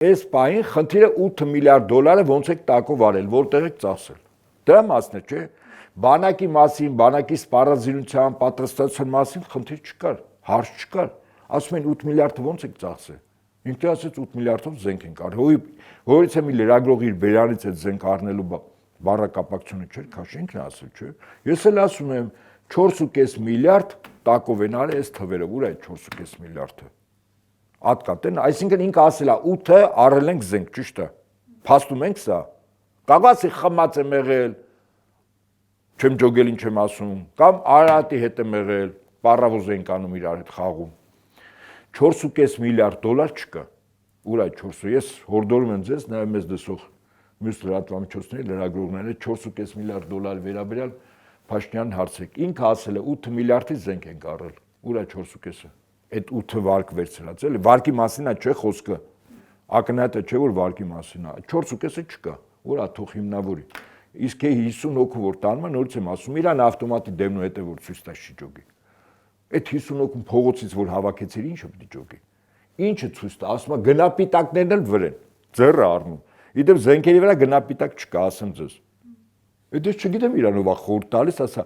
Այս պահին խնդիրը 8 միլիարդ դոլարը ոնց եք տակով արել, որտեղ եք ծախսել։ Դրա մասն է, չէ՞։ Բանակի մասին, բանակի սպառազինության, պատրաստության մասին խնդիր չկար, հարց չկար։ Ասում են 8 միլիարդը ոնց եք ծախսել։ Ինքը ասեց 8 միլիարդով զենք ենք արել։ Որից է մի լրագրող իր բերանից այդ զենք առնելու բառակապակցությունը չէր քաշ, ինքն է ասել, չէ։ Ես էլ ասում եմ 4.5 միլիարդ տակով են արել այս թվերը, ուր է 4.5 միլիարդը։ Ատկատեն, այսինքն ինքը ասել է 8-ը առել ենք զենք, ճիշտ է։ Փաստում ենք սա։ Կաղացի խմած եմ եղել, չեմ ջոգել ինչ եմ ասում, կամ Արարատի հետ եմ եղել, պարավոզ ենք անում իրար հետ խաղում։ 4.5 միլիարդ դոլար չկա։ Ուր է 4-ը։ Ես հորդորում եմ ձեզ, նաև մեզ դասող մյուս լրատվամիջոցների լրագրողները 4.5 միլիարդ դոլարի վերաբերյալ Փաշինյանն հարցրեք։ Ինքը ասել է 8 միլիարդի զենք ենք առել։ Ուր է 4.5-ը։ Այդ 8 վարկ վերցրած էլի, վարկի մասին է չէ խոսքը։ Ակնհայտը չէ որ վարկի մասին է, 4.5-ը չկա, որ է թող հիմնավորի։ Իսկ 50 հոգու որ տանում են, նորից եմ ասում, իրան ավտոմատի դեմնու հետ է որ ցույց տա չի ջոգի։ Այդ 50 հոգուն փողոցից որ հավաքեցիր, ինչը պիտի ջոգի։ Ինչը ցույց տա, ասում է գնապիտակներն էլ վրեն, ձեռը առնում։ Իդեպ զենքերի վրա գնապիտակ չկա, ասեմ ձեզ։ Այդ ես չգիտեմ իրանով է խորտ տալիս, ասա